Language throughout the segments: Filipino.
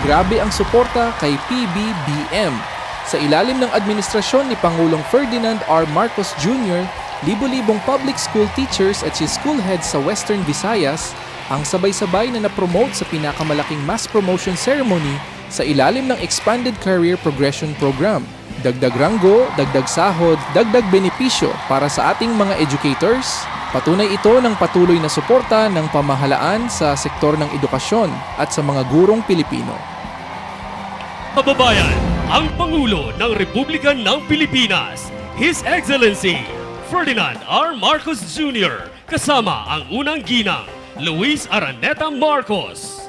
grabe ang suporta kay PBBM. Sa ilalim ng administrasyon ni Pangulong Ferdinand R. Marcos Jr., libo-libong public school teachers at school heads sa Western Visayas ang sabay-sabay na napromote sa pinakamalaking mass promotion ceremony sa ilalim ng Expanded Career Progression Program. Dagdag ranggo, dagdag sahod, dagdag benepisyo para sa ating mga educators. Patunay ito ng patuloy na suporta ng pamahalaan sa sektor ng edukasyon at sa mga gurong Pilipino. Kababayan, ang Pangulo ng Republika ng Pilipinas, His Excellency Ferdinand R. Marcos Jr. kasama ang unang ginang, Luis Araneta Marcos.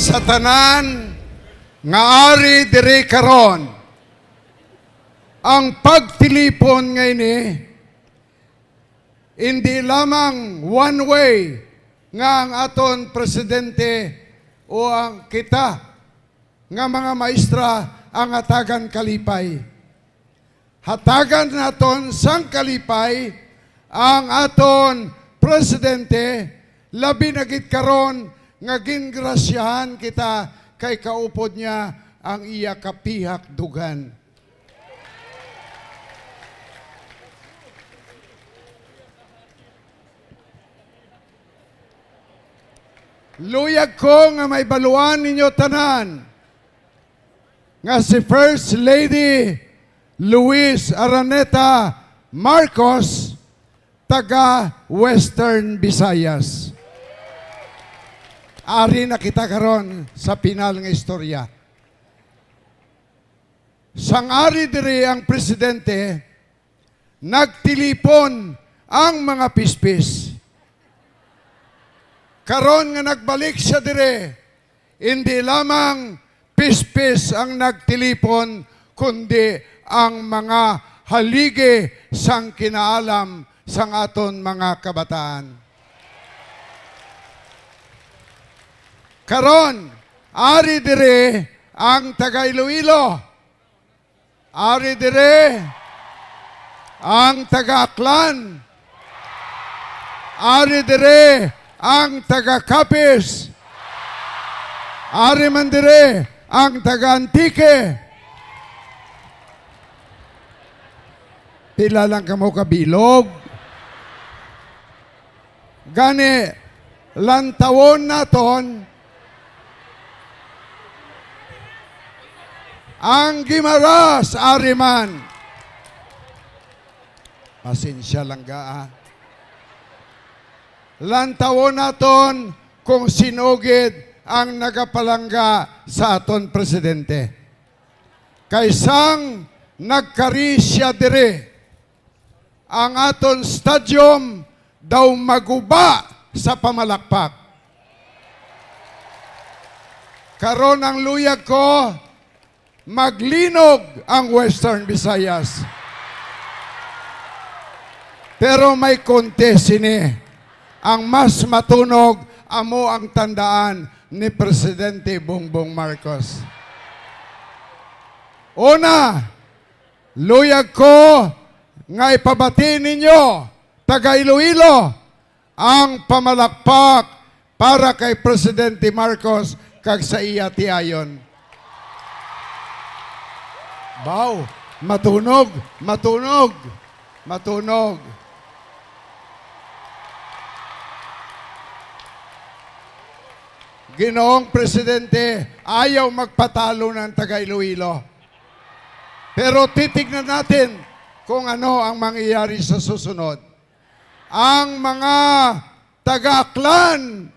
Sa tanan nga ari diri karon ang pagtilipon ngayon hindi lamang one way nga ang aton presidente o ang kita nga mga maestra ang hatagan kalipay. Hatagan naton sang kalipay ang aton presidente labi na gid karon nga gingrasyahan kita kay kaupod niya ang iya kapihak dugan. Luyag ko nga may baluan ninyo tanan nga si First Lady Luis Araneta Marcos taga Western Visayas. Ari na kita karon sa pinal nga istorya. Sang ari diri ang presidente, nagtilipon ang mga pispis. Karon nga nagbalik siya diri, hindi lamang pispis ang nagtilipon, kundi ang mga haligi sang kinaalam sang aton mga kabataan. Karon, ari dire ang taga Iloilo. Ari dire ang taga Aklan. Ari dire ang taga Capiz. Ari man dire ang taga Antique. Pila lang kamo kabilog. Gani, lantawon naton ang Gimaras, Ariman. Pasensya lang ga. Lantawon naton kung sinugid ang nagapalangga sa aton presidente. Kaysang nagkari siya dire, ang aton stadium daw maguba sa pamalakpak. Karon ang luyag ko, maglinog ang Western Visayas. Pero may konte sini. Ang mas matunog, amo ang tandaan ni Presidente Bongbong Marcos. Una, luyag ko nga ipabati ninyo, taga Iloilo, ang pamalakpak para kay Presidente Marcos kag sa iya tiayon. Baw, matunog, matunog, matunog. Ginoong Presidente, ayaw magpatalo ng taga Iloilo. Pero titignan natin kung ano ang mangyayari sa susunod. Ang mga taga-Aklan,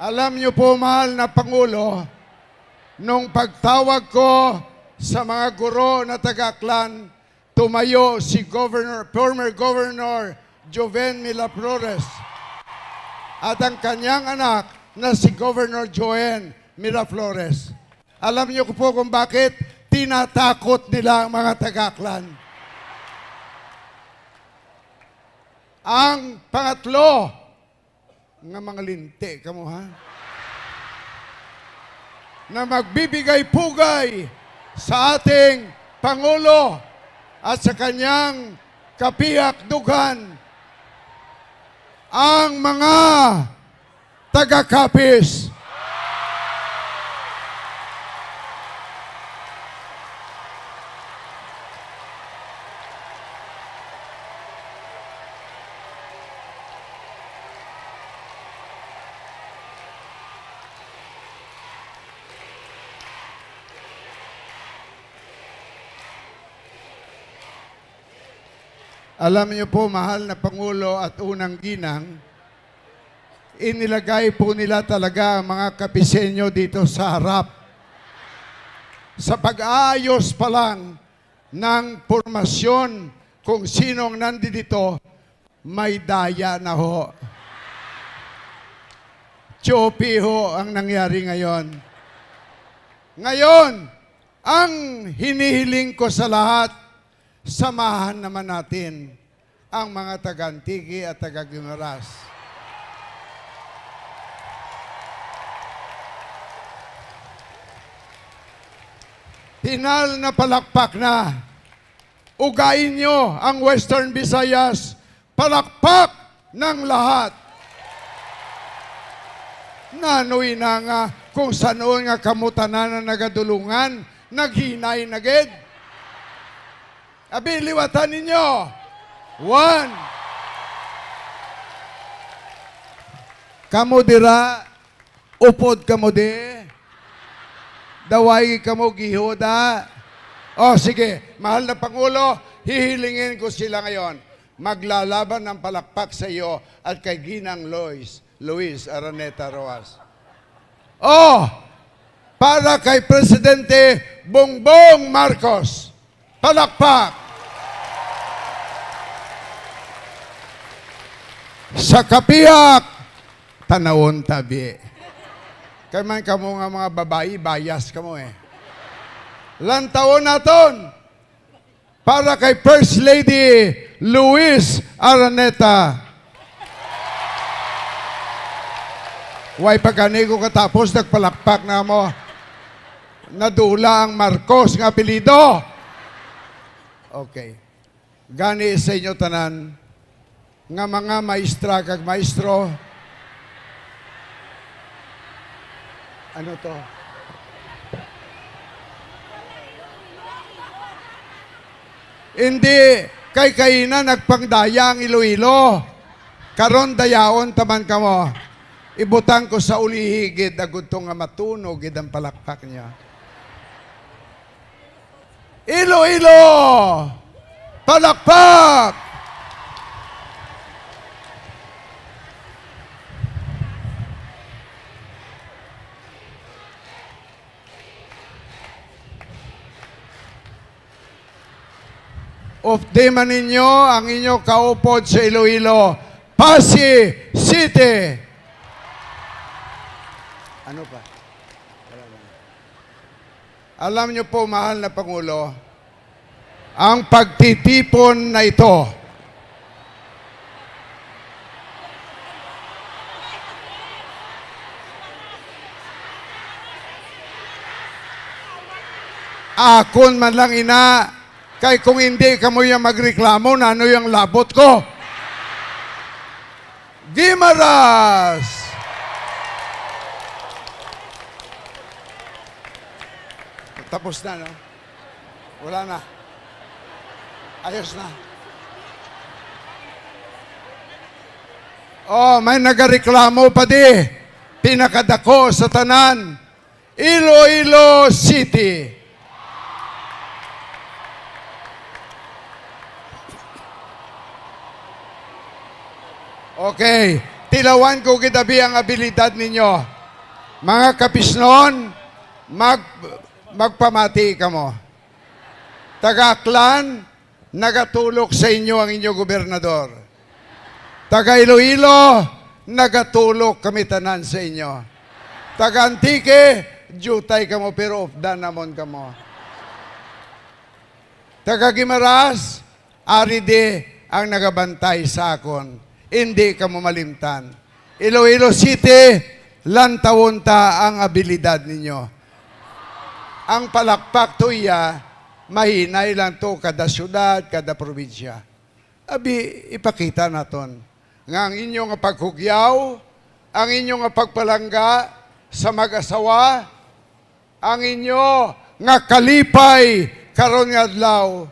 alam niyo po, mahal na Pangulo, nung pagtawag ko sa mga guro na taga-Aklan, tumayo si former Governor Joven Miraflores at ang kanyang anak na si Governor Joen Miraflores. Alam niyo po kung bakit tinatakot nila ang mga taga-Aklan. Ang pangatlo, nga mga linte, kamo ha? Na magbibigay pugay sa ating Pangulo at sa kanyang kapiyak-dugan ang mga taga-Kapis. Alam niyo po, mahal na Pangulo at unang ginang, inilagay po nila talaga ang mga kapisenyo dito sa harap. Sa pag-aayos pa lang ng formasyon kung sinong nandito, may daya na ho. Chopi ho ang nangyari ngayon. Ngayon, ang hinihiling ko sa lahat, samahan naman natin ang mga taga-Antique at taga-Guimaras. Pinal na palakpak na. Ugain nyo ang Western Visayas. Palakpak ng lahat. Nanoy na nga kung saan nga kamutanan na nagadulungan, naghinay naged. Abi, liwatan ninyo. 1. Kamo dira, upod kamo di. Daway kamo gihoda. O sige, mahal na Pangulo, hihilingin ko sila ngayon. Maglalaban ng palakpak sa iyo at kay Ginang Luis Araneta Roas. O, para kay Presidente Bongbong Marcos, palakpak. Sa kapiyak, tanawon tabi. Kaya man kamo nga mga babae, bias kamo eh. Lantaon naton para kay First Lady Luis Araneta. Way pagkani ko katapos, nagpalakpak na mo. Nadula ang Marcos nga apelido. Okay. Gani sa inyo tanan, nga mga maestra kag maestro, ano to? Hindi kay kayna nagpangdaya ang Iloilo. Karon dayaon taman kamo. ibutang ko sa ulihigid agud to nga matunog gid ang palakpak niya. Iloilo! Palakpak! Updaman ninyo ang inyong kaupod sa Iloilo, Pasig City. Ano pa? Alam niyo po, mahal na Pangulo, ang pagtitipon na ito, akon man lang ina, kay kung hindi kamo yung magreklamo, na ano yung labot ko? Gimaras! Tapos na, no? Wala na. Ayos na. Oh, may nagareklamo pa di. Pinakadako sa tanan. Iloilo City. Okay. Tilawan ko kitabi ang abilidad ninyo. Mga kapisnon, magpamati ka mo. Taga-Aklan, nagatulok sa inyo ang inyong gobernador. Taga-Iloilo, nagatulok kami tanan sa inyo. Taga-Antique, jutay ka mo pero ofdan namon ka mo. Taga-Gimaras, aride ang nagabantay sa akon. Hindi ka mo malimtan. Iloilo City, lantawon-ta ang abilidad ninyo. Ang palakpak tuya, mahinay lang to kada syudad, kada probinsya. Abi, ipakita naton nga ang inyong paghugyaw, ang inyong pagpalangga sa mag-asawa, ang inyo nga kalipay karon nga adlaw,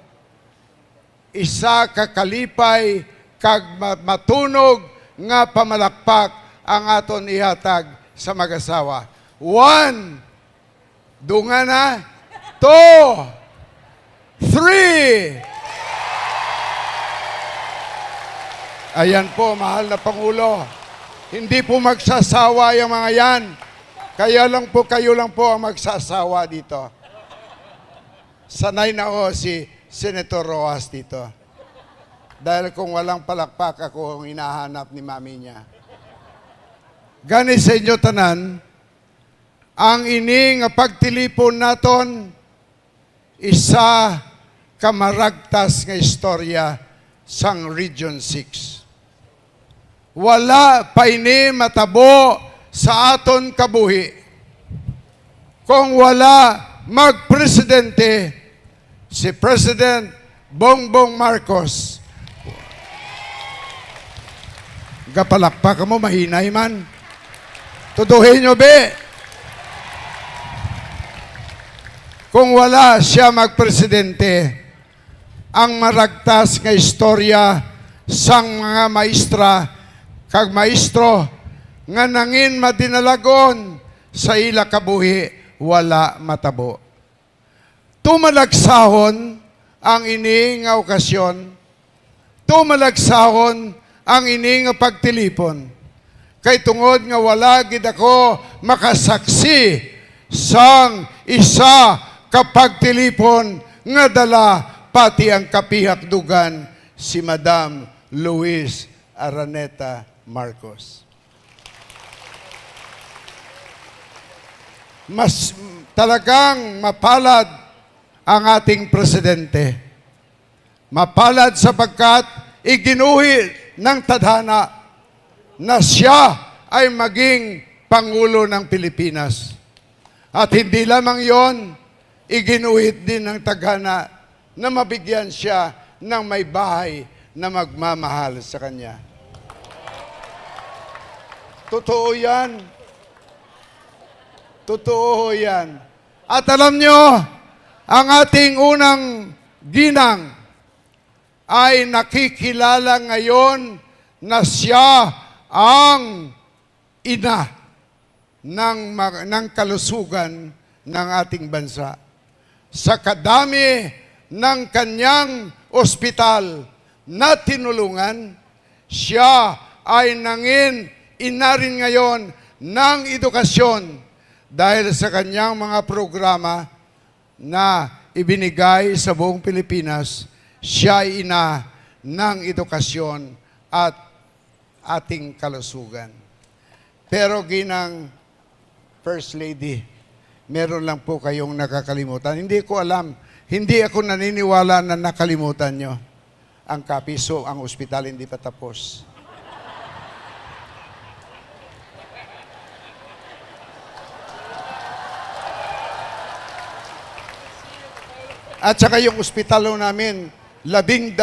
isa ka kalipay kag matunog nga pamalakpak ang aton ihatag sa mag-asawa. 1, dunga na. 2, 3. Ayan po, mahal na Pangulo. Hindi po magsasawa yung mga yan. Kayo lang po ang magsasawa dito. Sanay na ho si Senator Rojas dito. Dahil kung walang palakpak, ako ang hinahanap ni mami niya. Gani sa inyo tanan, ang ining pagtilipon naton, isa kamaragtas nga istorya sang Region 6. Wala pa ini matabo sa aton kabuhi kung wala magpresidente si President Bongbong Marcos. Gapalakpak mo, mahinay man. Tuduhin nyo, be. Kung wala siya magpresidente, ang maragtas nga istorya sang mga maestra kag maestro nga nangin madinalagon sa ila kabuhi, wala matabo. Tumalagsahon ang ini nga okasyon, tumalagsahon ang ini nga pagtilipon. Kay tungod nga wala gid ako makasaksi sang isa kapagtilipon nga dala pati ang kapihakdugan si Madam Luis Araneta Marcos. Mas talagang mapalad ang ating presidente. Mapalad sapagkat iginuhi ng tadhana na siya ay maging Pangulo ng Pilipinas. At hindi lamang yon, iginuhit din ng tadhana na mabigyan siya ng may bahay na magmamahal sa kanya. Totoo yan. Totoo yan. At alam nyo, ang ating unang ginang ay nakikilala ngayon na siya ang ina ng kalusugan ng ating bansa. Sa kadami ng kanyang ospital na tinulungan, siya ay nangin ina rin ngayon ng edukasyon dahil sa kanyang mga programa na ibinigay sa buong Pilipinas. Siya ay ina ng edukasyon at ating kalusugan. Pero ginang First Lady, meron lang po kayong nakakalimutan. Hindi ko alam, hindi ako naniniwala na nakalimutan nyo ang kapiso, ang ospital hindi pa tapos. At saka yung ospital namin, 12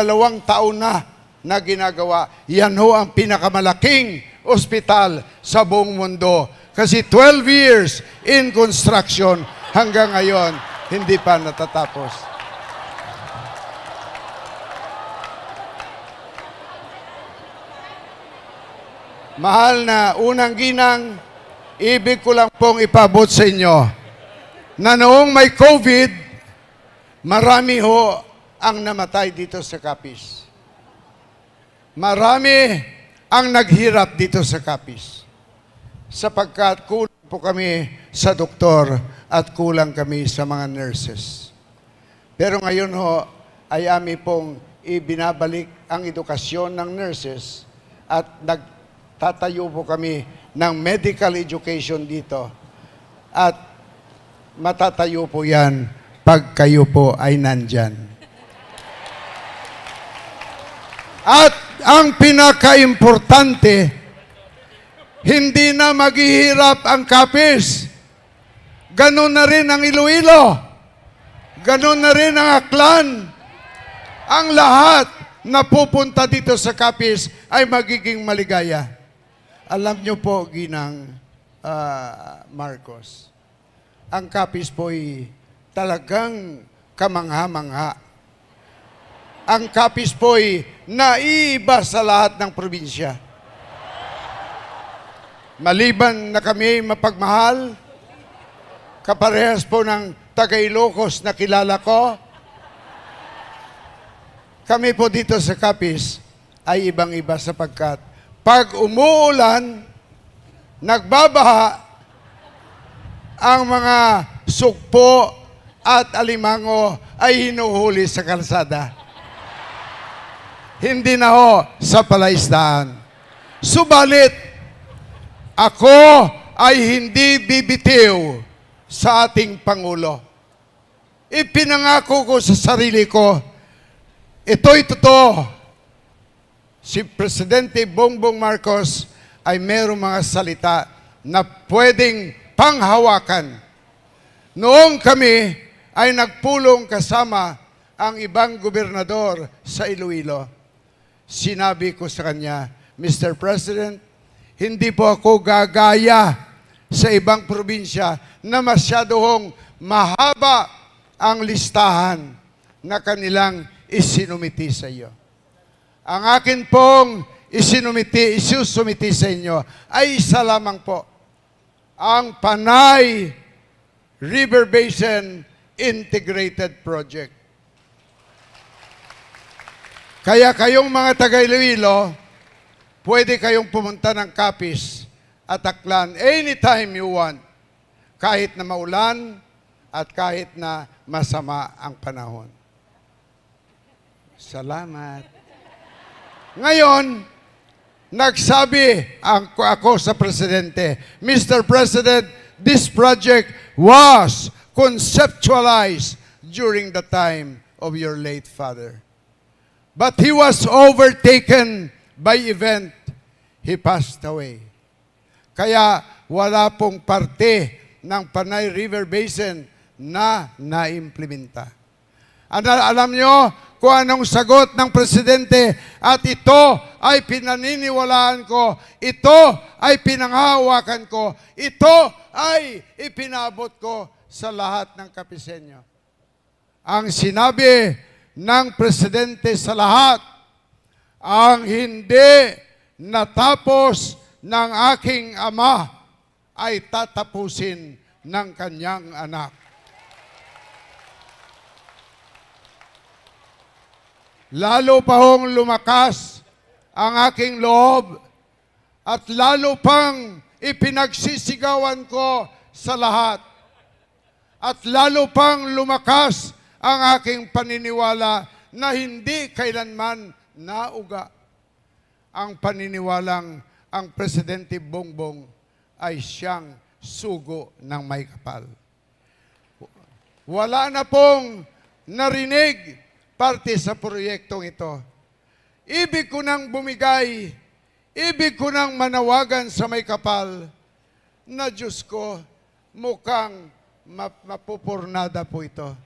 taon na ginagawa. Yan ho ang pinakamalaking ospital sa buong mundo. Kasi 12 years in construction hanggang ngayon, hindi pa natatapos. Mahal na unang ginang, ibig ko lang pong ipabot sa inyo na noong may COVID, marami ho ang namatay dito sa Capiz. Marami ang naghirap dito sa Capiz. Sapagkat kulang po kami sa doktor at kulang kami sa mga nurses. Pero ngayon ho, ay ami pong ibinabalik ang edukasyon ng nurses at nagtatayo po kami ng medical education dito. At matatayo po yan pag kayo po ay nandyan. At ang pinaka-importante, hindi na maghihirap ang Capiz. Ganon na rin ang Iloilo. Ganon na rin ang Aklan. Ang lahat na pupunta dito sa Capiz ay magiging maligaya. Alam nyo po, Ginang Marcos, ang Capiz po ay talagang kamangha-mangha. Ang Capiz po'y naiiba sa lahat ng probinsya. Maliban na kami mapagmahal, kaparehas po ng taga Ilocos na kilala ko, kami po dito sa Capiz ay ibang-iba sapagkat pag umuulan, nagbabaha, ang mga sugpo at alimango ay hinuhuli sa kalsada. Hindi na ho sa palaisdaan. Subalit, ako ay hindi bibitiw sa ating Pangulo. Ipinangako ko sa sarili ko, ito'y totoo. Si Presidente Bongbong Marcos ay mayroong mga salita na pwedeng panghawakan. Noong kami ay nagpulong kasama ang ibang gobernador sa Iloilo, sinabi ko sa kanya, Mr. President, hindi po ako gagaya sa ibang probinsya na masyadong mahaba ang listahan na kanilang isinumiti sa iyo. Ang akin pong isusumiti sa inyo ay isa lamang po, ang Panay River Basin Integrated Project. Kaya kayong mga taga-Iloilo, pwede kayong pumunta ng Capiz at Aklan anytime you want, kahit na maulan at kahit na masama ang panahon. Salamat. Ngayon, nagsabi ako sa Presidente, Mr. President, this project was conceptualized during the time of your late father. But he was overtaken by event. He passed away. Kaya wala pong parte ng Panay River Basin na naimplementa. Alam nyo kung anong sagot ng Presidente at ito ay pinaniniwalaan ko, ito ay pinanghahawakan ko, ito ay ipinabot ko sa lahat ng Capizenyo. Ang sinabi ng Presidente sa lahat, ang hindi natapos ng aking ama ay tatapusin ng kanyang anak. Lalo pa hong lumakas ang aking loob at lalo pang ipinagsisigawan ko sa lahat. At lalo pang lumakas ang aking paniniwala na hindi kailanman nauga. Ang paniniwalang ang Presidente Bongbong ay siyang sugo ng may kapal. Wala na pong narinig parte sa proyektong ito. Ibig ko nang bumigay, ibig ko nang manawagan sa may kapal na Diyos ko, mukhang mapupurnada po ito.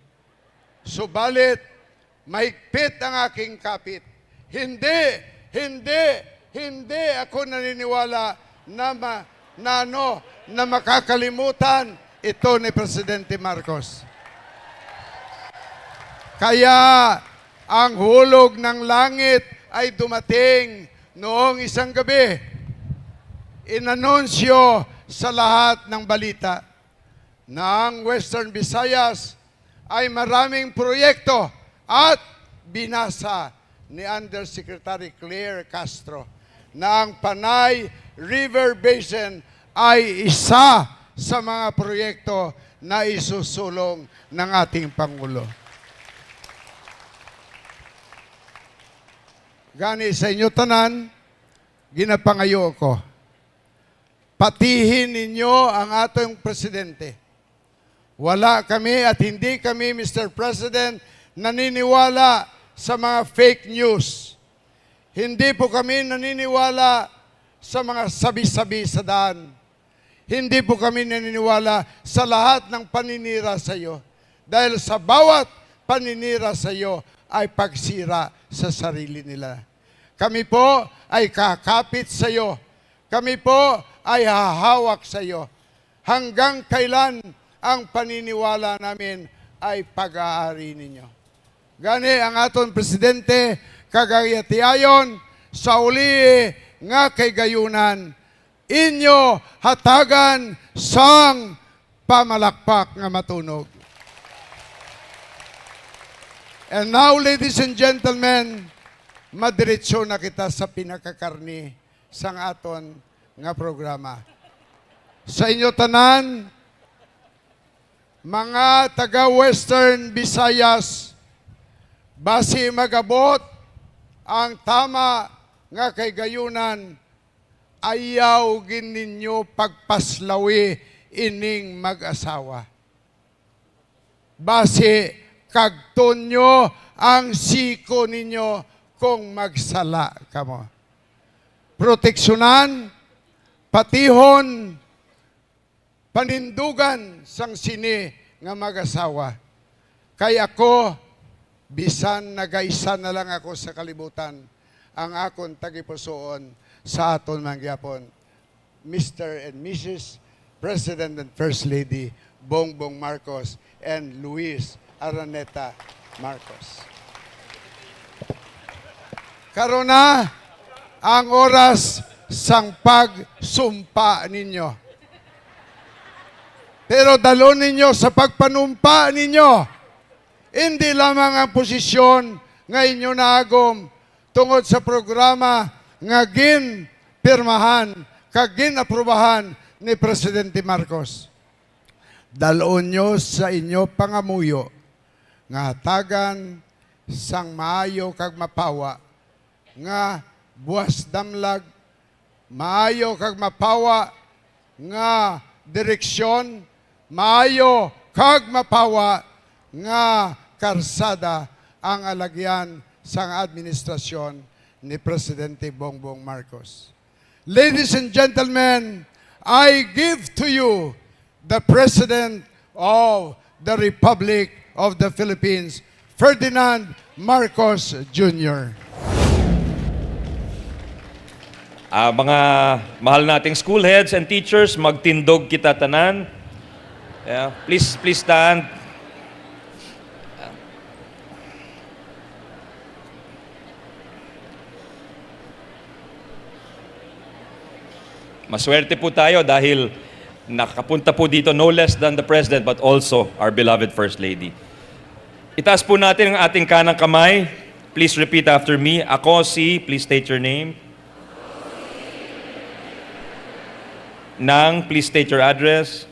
Subalit, mahigpit ang aking kapit. Hindi ako naniniwala na makakalimutan ito ni Presidente Marcos. Kaya ang hulog ng langit ay dumating noong isang gabi. Inanunsyo sa lahat ng balita na ang Western Visayas ay maraming proyekto at binasa ni Undersecretary Claire Castro na ang Panay River Basin ay isa sa mga proyekto na isusulong ng ating Pangulo. Gani sa inyo tanan, ginapangayo ko. Patihin ninyo ang atong presidente. Wala kami at hindi kami, Mr. President, naniniwala sa mga fake news. Hindi po kami naniniwala sa mga sabi-sabi sa daan. Hindi po kami naniniwala sa lahat ng paninira sa iyo. Dahil sa bawat paninira sa iyo ay pagsira sa sarili nila. Kami po ay kakapit sa iyo. Kami po ay hahawak sa iyo. Hanggang kailan ang paniniwala namin ay pag-aari ninyo. Gani ang aton presidente kagayatiayon sa uli nga kay gayunan inyo hatagan sang pamalakpak nga matunog. And now, ladies and gentlemen, madiretso na kita sa pinakakarni sang aton nga programa. Sa inyo tanan, mga taga-Western Visayas, basi magabot ang tama nga kay gayunan, ayaw gin ninyo pagpaslawi ining mag-asawa. Basi kagton nyo ang siko ninyo kung magsala kamo. Proteksyonan, patihon, panindugan sang sini nga mag-asawa. Kay ako, bisan nagaisa na lang ako sa kalibutan, ang akon tagipusoon sa aton mangyapon, Mr. and Mrs. President and First Lady Bongbong Marcos and Luis Araneta Marcos. Karon na ang oras sang pagsumpa ninyo. Pero dalon ninyo sa pagpanumpa ninyo. Hindi lamang ang posisyon nga inyo naagom tungod sa programa nga ginpirmahan, kag ginaprubahan ni Presidente Marcos. Dalon nyo sa inyo pangamuyo nga hatagan sang maayo kag mapawa nga buwas damlag, maayo kag mapawa nga direksyon, maayo kag mapawa nga karsada ang alagyan sang administrasyon ni Presidente Bongbong Marcos. Ladies and gentlemen, I give to you the President of the Republic of the Philippines, Ferdinand Marcos Jr. Mga mahal nating school heads and teachers, magtindog kita tanan. Please stand. Maswerte po tayo dahil nakapunta po dito no less than the President but also our beloved First Lady. Itaas po natin ang ating kanang kamay. Please repeat after me. Ako si, please state your name. Nang, please state your address.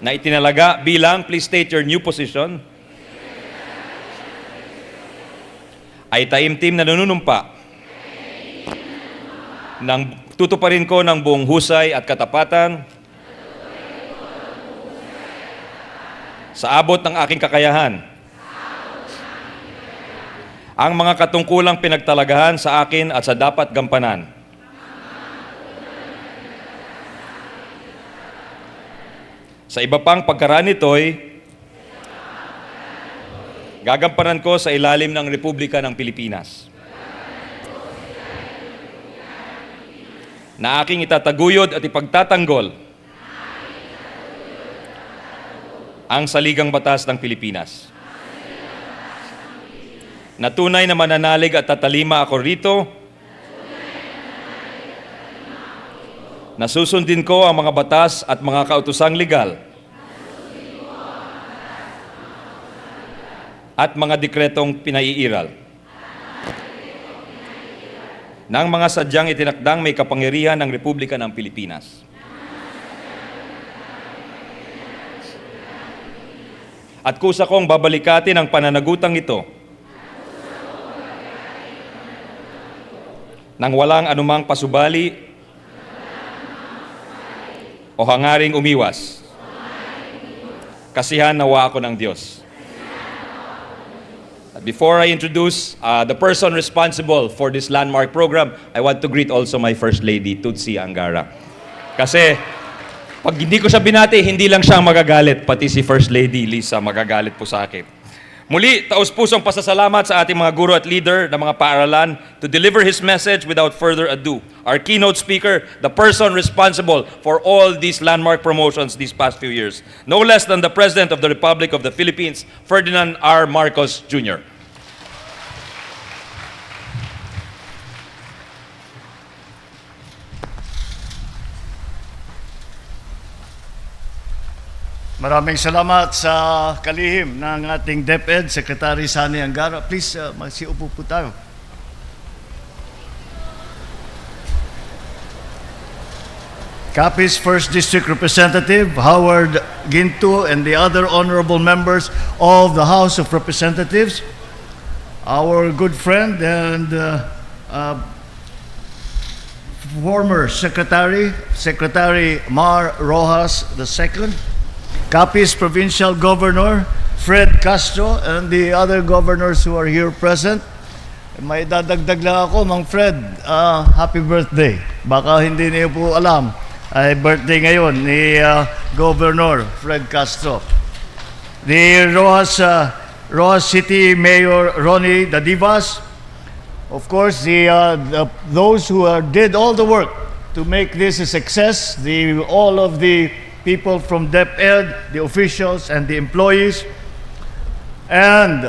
Na itinalaga bilang, please state your new position. Ay taimtim na nanunumpa nang tutuparin ko ng buong husay at katapatan sa abot ng aking kakayahan ang mga katungkulang pinagtalagahan sa akin at sa dapat gampanan. Sa iba pang pagkaraan nito'y gagampanan ko sa ilalim ng Republika ng Pilipinas na aking itataguyod at ipagtatanggol ang saligang batas ng Pilipinas. Na tunay na mananalig at tatalima ako rito, na susundin ko ang mga batas at mga kautusang legal at mga dekretong pinaiiral ng mga sadyang itinakdang may kapangyarihan ng Republika ng Pilipinas. At kusa kong babalikatin ang pananagutang ito nang walang anumang pasubali o hangaring umiwas. Kasihan nawa ako ng Diyos. Before I introduce the person responsible for this landmark program, I want to greet also my First Lady, Tutsi Angara. Kasi pag hindi ko siya binati, hindi lang siya magagalit, pati si First Lady Lisa magagalit po sa akin. Muli, taos-pusong pasasalamat sa ating mga guro at leader ng mga paaralan to deliver his message without further ado. Our keynote speaker, the person responsible for all these landmark promotions these past few years, no less than the President of the Republic of the Philippines, Ferdinand R. Marcos Jr. Maraming salamat sa kalihim ng ating DepEd, Secretary Sani Angara. Please, magsiupo po tayo. Capiz 1st District Representative Howard Ginto and the other honorable members of the House of Representatives, our good friend and former Secretary Mar Rojas II, Capiz Provincial Governor Fred Castro, and the other governors who are here present. May dadagdag lang ako, Mang Fred, happy birthday. Baka hindi niyo po alam, ay birthday ngayon ni Governor Fred Castro. The Rojas City Mayor Ronnie Dadivas, of course, those who did all the work to make this a success, all of the people from DepEd, the officials and the employees, and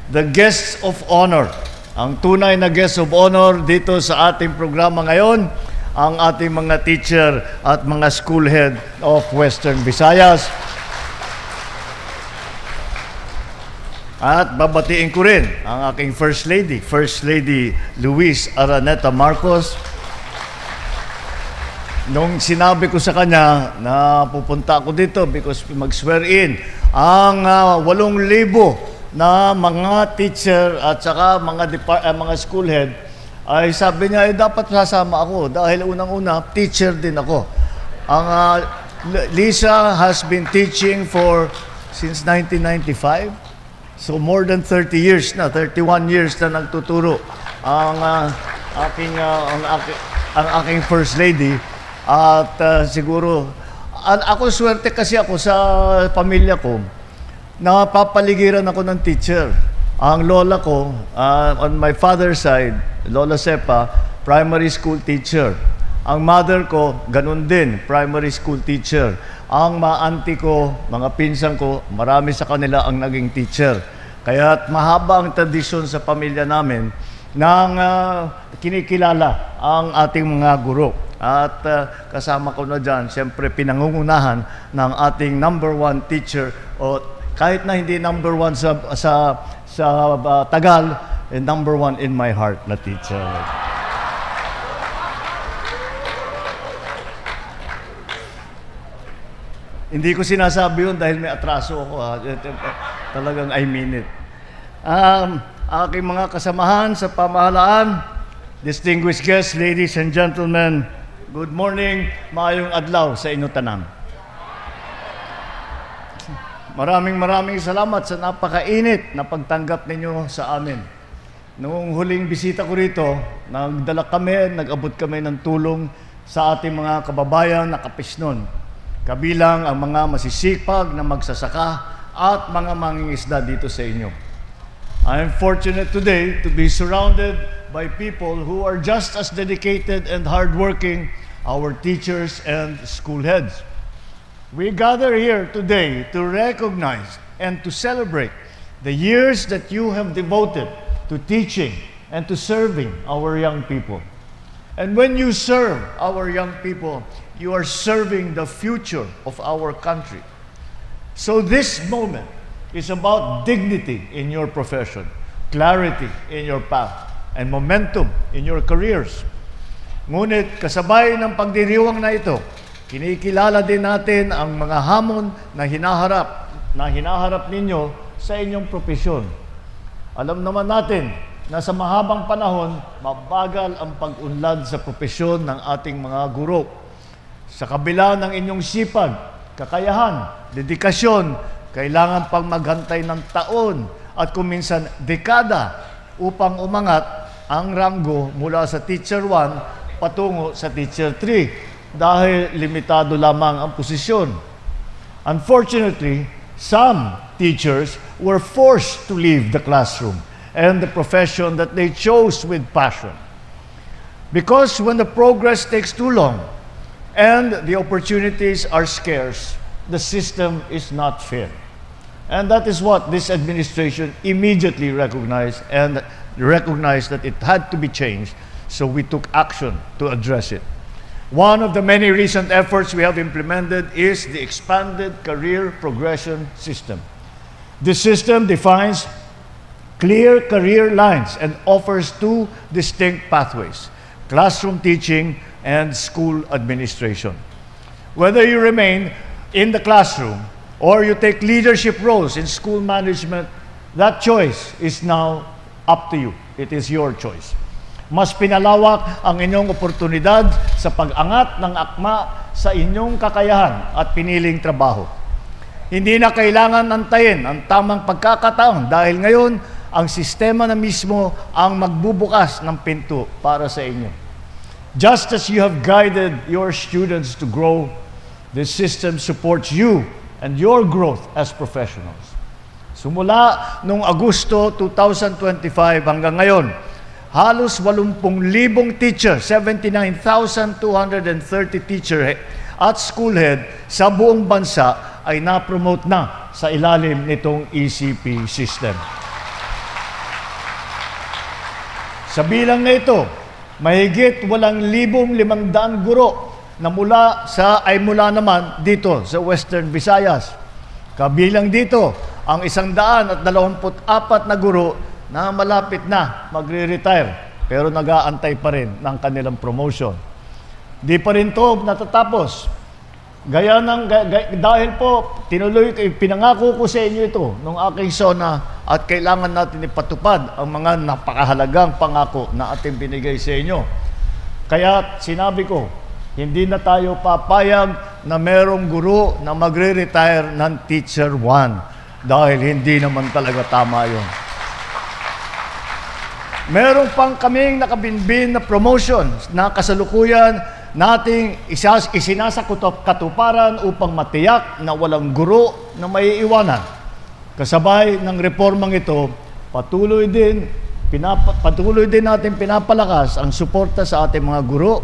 the guests of honor. Ang tunay na guest of honor dito sa ating programa ngayon, ang ating mga teacher at mga school head of Western Visayas. At babatiin ko rin ang aking First Lady Luis Araneta Marcos. Nung sinabi ko sa kanya na pupunta ako dito because mag-swear in ang 8,000 na mga teacher at saka mga school head, ay sabi niya, dapat sasama ako dahil unang-una, teacher din ako. Ang Lisa has been teaching since 1995. So more than 30 years na, 31 years na nagtuturo ang aking First Lady. At siguro, ako swerte kasi ako sa pamilya ko, napapaligiran ako ng teacher. Ang lola ko, on my father's side, Lola Sepa, primary school teacher. Ang mother ko, ganun din, primary school teacher. Ang mga auntie ko, mga pinsan ko, marami sa kanila ang naging teacher. Kaya mahaba ang tradisyon sa pamilya namin ng kinikilala ang ating mga guro. At kasama ko na dyan, siyempre pinangungunahan ng ating number one teacher, o kahit na hindi number one sa Tagal, number one in my heart na teacher. Hindi ko sinasabi yun dahil may atraso ako. Talagang I mean it. Aking mga kasamahan sa pamahalaan, distinguished guests, ladies and gentlemen, good morning, maayong adlaw sa inyo tanan. Maraming salamat sa napakainit na pagtanggap ninyo sa amin. Noong huling bisita ko rito, nag-abot kami ng tulong sa ating mga kababayan na kapisnon. Kabilang ang mga masisipag na magsasaka at mga mangingisda dito sa inyo. I am fortunate today to be surrounded by people who are just as dedicated and hardworking, our teachers and school heads. We gather here today to recognize and to celebrate the years that you have devoted to teaching and to serving our young people. And when you serve our young people, you are serving the future of our country. So this moment is about dignity in your profession, clarity in your path, and momentum in your careers. Ngunit kasabay ng pagdiriwang na ito, kinikilala din natin ang mga hamon na hinaharap ninyo sa inyong propesyon. Alam naman natin na sa mahabang panahon, mabagal ang pag-unlad sa propesyon ng ating mga guro. Sa kabila ng inyong sipag, kakayahan, dedikasyon, kailangan pang maghantay ng taon at kuminsan dekada upang umangat ang ranggo mula sa Teacher 1 patungo sa Teacher 3 dahil limitado lamang ang posisyon. Unfortunately, some teachers were forced to leave the classroom and the profession that they chose with passion. Because when the progress takes too long and the opportunities are scarce, the system is not fair. And that is what this administration immediately recognized that it had to be changed, so we took action to address it. One of the many recent efforts we have implemented is the expanded career progression system. This system defines clear career lines and offers two distinct pathways: classroom teaching and school administration. Whether you remain in the classroom or you take leadership roles in school management, that choice is now up to you. It is your choice. Mas pinalawak ang inyong oportunidad sa pag-angat ng akma sa inyong kakayahan at piniling trabaho. Hindi na kailangan antayin ang tamang pagkakataon dahil ngayon ang sistema na mismo ang magbubukas ng pinto para sa inyo. Just as you have guided your students to grow, this system supports you and your growth as professionals. Sumula noong Agosto 2025 hanggang ngayon, halos 80,000 teacher, 79,230 teacher at school head sa buong bansa ay na-promote na sa ilalim nitong ECP system. Sa bilang na ito, mahigit 8,500 guro na mula naman dito sa Western Visayas. Kabilang dito ang 124 na guro na malapit na magre-retire pero nag-aantay pa rin ng kanilang promotion. Di pa rin to natatapos. Dahil po, pinangako ko sa inyo ito nung aking SONA at kailangan natin ipatupad ang mga napakahalagang pangako na ating binigay sa inyo. Kaya sinabi ko, hindi na tayo papayag na merong guro na magre-retire ng Teacher 1 dahil hindi naman talaga tama yun. Meron pang kaming nakabinbin na promotion na kasalukuyan nating isinasakatuparan upang matiyak na walang guro na maiiwanan. Kasabay ng reformang ito, patuloy din natin pinapalakas ang suporta sa ating mga guro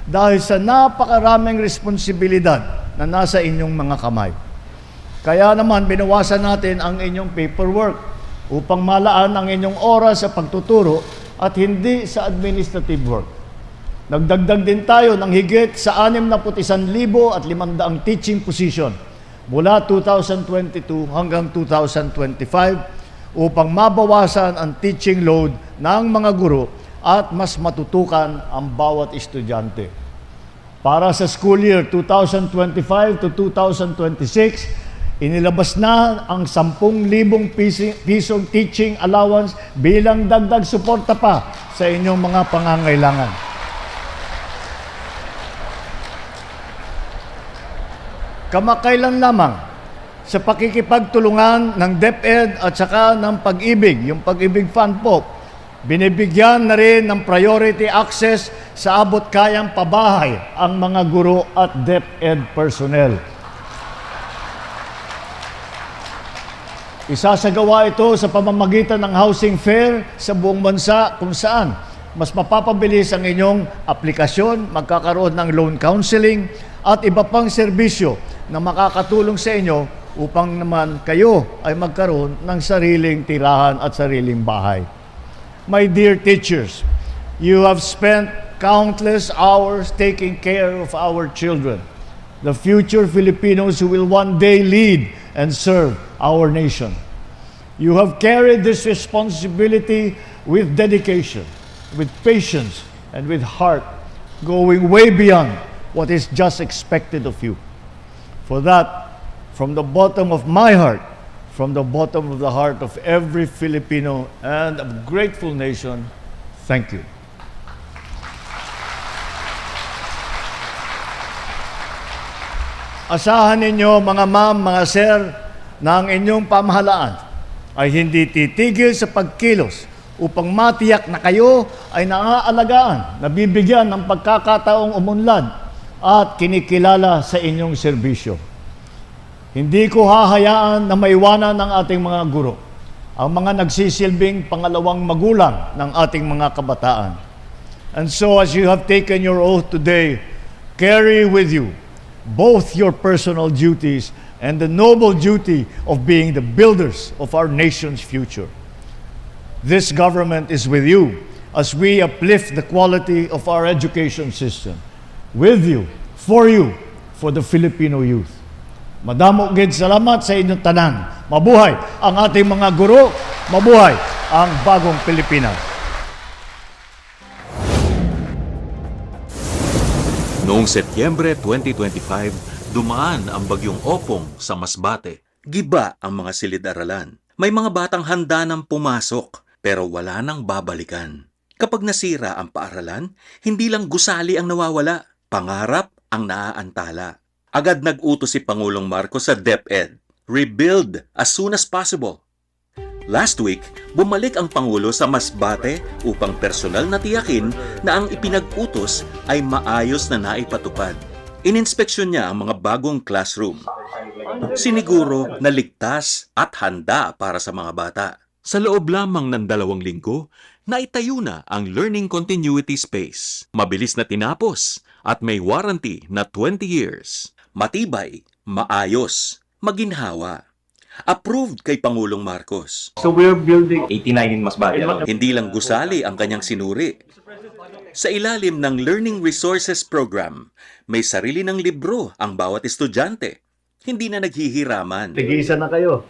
dahil sa napakaraming responsibilidad na nasa inyong mga kamay. Kaya naman binawasan natin ang inyong paperwork upang malaan ang inyong oras sa pagtuturo at hindi sa administrative work. Nagdagdag din tayo ng higit sa 61,500 teaching position mula 2022 hanggang 2025 upang mabawasan ang teaching load ng mga guro at mas matutukan ang bawat estudyante. Para sa school year 2025 to 2026, inilabas na ang 10,000 pisong teaching allowance bilang dagdag suporta pa sa inyong mga pangangailangan. Kamakailan lamang sa pakikipagtulungan ng DepEd at saka ng Pag-ibig, yung Pag-ibig Fund po, binibigyan na rin ng priority access sa abot kayang pabahay ang mga guro at DepEd personnel. Isasagawa ito sa pamamagitan ng housing fair sa buong bansa kung saan mas mapapabilis ang inyong aplikasyon, magkakaroon ng loan counseling at iba pang serbisyo na makakatulong sa inyo upang naman kayo ay magkaroon ng sariling tirahan at sariling bahay. My dear teachers, you have spent countless hours taking care of our children, the future Filipinos who will one day lead and serve our nation. You have carried this responsibility with dedication, with patience, and with heart, going way beyond what is just expected of you. For that, from the bottom of my heart, from the bottom of the heart of every Filipino and a grateful nation, thank you. Asahan ninyo mga ma'am, mga sir, na ang inyong pamahalaan ay hindi titigil sa pagkilos upang matiyak na kayo ay naaalagaan, nabibigyan ng pagkakataong umunlad at kinikilala sa inyong serbisyo. Hindi ko hahayaan na maiwanan ng ating mga guro, ang mga nagsisilbing pangalawang magulang ng ating mga kabataan. And so as you have taken your oath today, carry with you both your personal duties and the noble duty of being the builders of our nation's future. This government is with you as we uplift the quality of our education system. With you, for the Filipino youth. Madamo gid salamat sa inyong tanan. Mabuhay ang ating mga guro, mabuhay ang bagong Pilipinas. Noong Setyembre 2025, dumaan ang bagyong Opong sa Masbate. Giba ang mga silid-aralan. May mga batang handa nang pumasok, pero wala nang babalikan. Kapag nasira ang paaralan, hindi lang gusali ang nawawala, pangarap ang naaantala. Agad nag-utos si Pangulong Marcos sa DepEd, rebuild as soon as possible. Last week, bumalik ang Pangulo sa Masbate upang personal na tiyakin na ang ipinag-utos ay maayos na naipatupad. Ininspeksyon niya ang mga bagong classroom. Siniguro na ligtas at handa para sa mga bata. Sa loob lamang ng 2 linggo, naitayo na ang Learning Continuity Space. Mabilis na tinapos at may warranty na 20 years. Matibay, maayos, maginhawa. Approved kay Pangulong Marcos. So we're building 89 in Masbate. Hindi lang gusali ang kanyang sinuri. Sa ilalim ng Learning Resources Program, may sarili ng libro ang bawat estudyante. Hindi na naghihiraman. Tigisa na kayo.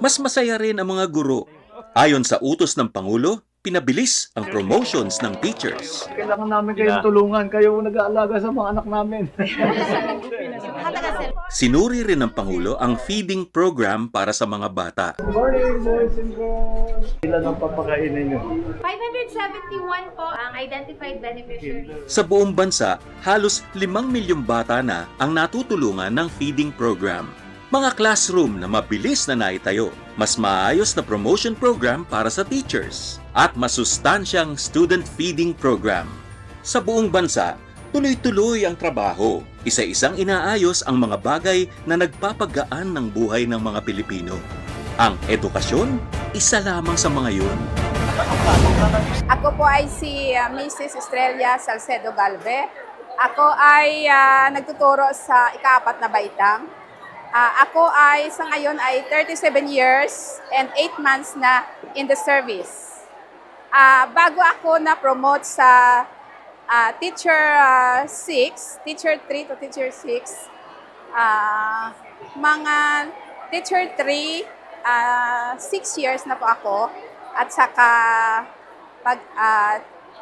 Mas masaya rin ang mga guro. Ayon sa utos ng Pangulo, pinabilis ang promotions ng teachers. Kailangan namin kayong tulungan. Kayo nag-aalaga sa mga anak namin. Sinuri rin ng Pangulo ang feeding program para sa mga bata. Morning, boys and girls. Ilan ang papakainin nyo? 571 po ang identified beneficiaries. Sa buong bansa, halos 5 milyong bata na ang natutulungan ng feeding program. Mga classroom na mabilis na naitayo, mas maayos na promotion program para sa teachers, at masustansyang student feeding program. Sa buong bansa, tuloy-tuloy ang trabaho. Isa-isang inaayos ang mga bagay na nagpapagaan ng buhay ng mga Pilipino. Ang edukasyon, isa lamang sa mga yun. Ako po ay si Mrs. Estrella Salcedo Galve. Ako ay nagtuturo sa ika-4 na baitang. Ako ay sa ngayon ay 37 years and 8 months na in the service. Bago ako na-promote sa teacher 6, teacher 3 to teacher 6, mga teacher 3, 6 years na po ako at saka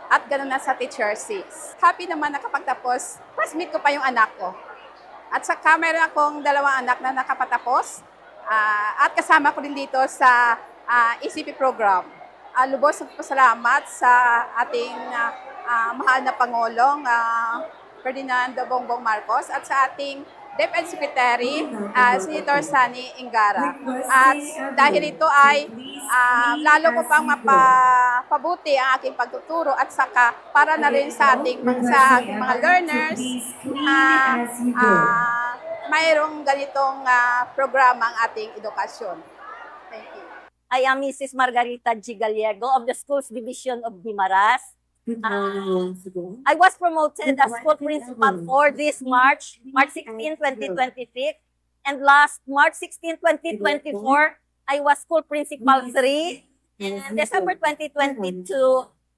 at gano'n na sa teacher 6. Happy naman nakapagtapos, classmate ko pa yung anak ko. At saka meron akong 2 anak na nakapatapos at kasama ko din dito sa ECP program. Lubos na pasalamat sa ating mahal na Pangulong Ferdinand Bongbong Marcos at sa ating DepEd Secretary, Senator Sani Engara. At dahil ito ay lalo ko pang mapapabuti ang aking pagtuturo at saka para na rin sa ating mga learners mayroong ganitong programa ang ating edukasyon. Thank you. I am Mrs. Margarita G. Gallego of the Schools Division of Guimaras. I was promoted as school principal for this March 16, 2026. And last March 16, 2024, I was school principal 3. And December 2022,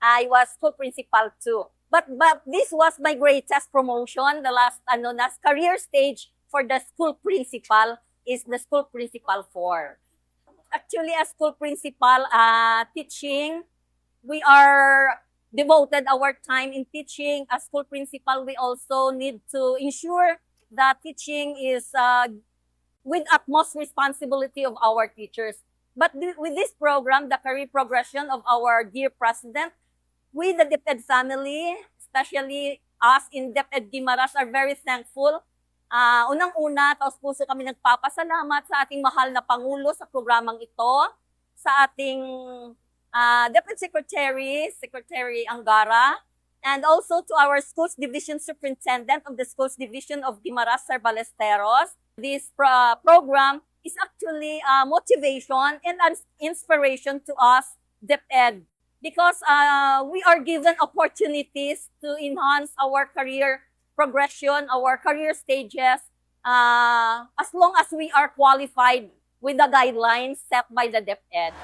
I was school principal 2. But this was my greatest promotion. The last career stage for the school principal is the school principal 4. Actually, as school principal, teaching, we are devoted our time in teaching. As school principal, we also need to ensure that teaching is with utmost responsibility of our teachers. But with this program, the career progression of our dear President, we, the DepEd family, especially us in DepEd Guimaras, are very thankful. Unang-una, taos puso kami nagpapasalamat sa ating mahal na Pangulo sa programang ito, sa ating Deputy Secretary Angara, and also to our Schools Division Superintendent of the Schools Division of Guimaras, Sir Ballesteros. This program is actually motivation and inspiration to us, DepEd, because we are given opportunities to enhance our career progression, our career stages, as long as we are qualified with the guidelines set by the DepEd.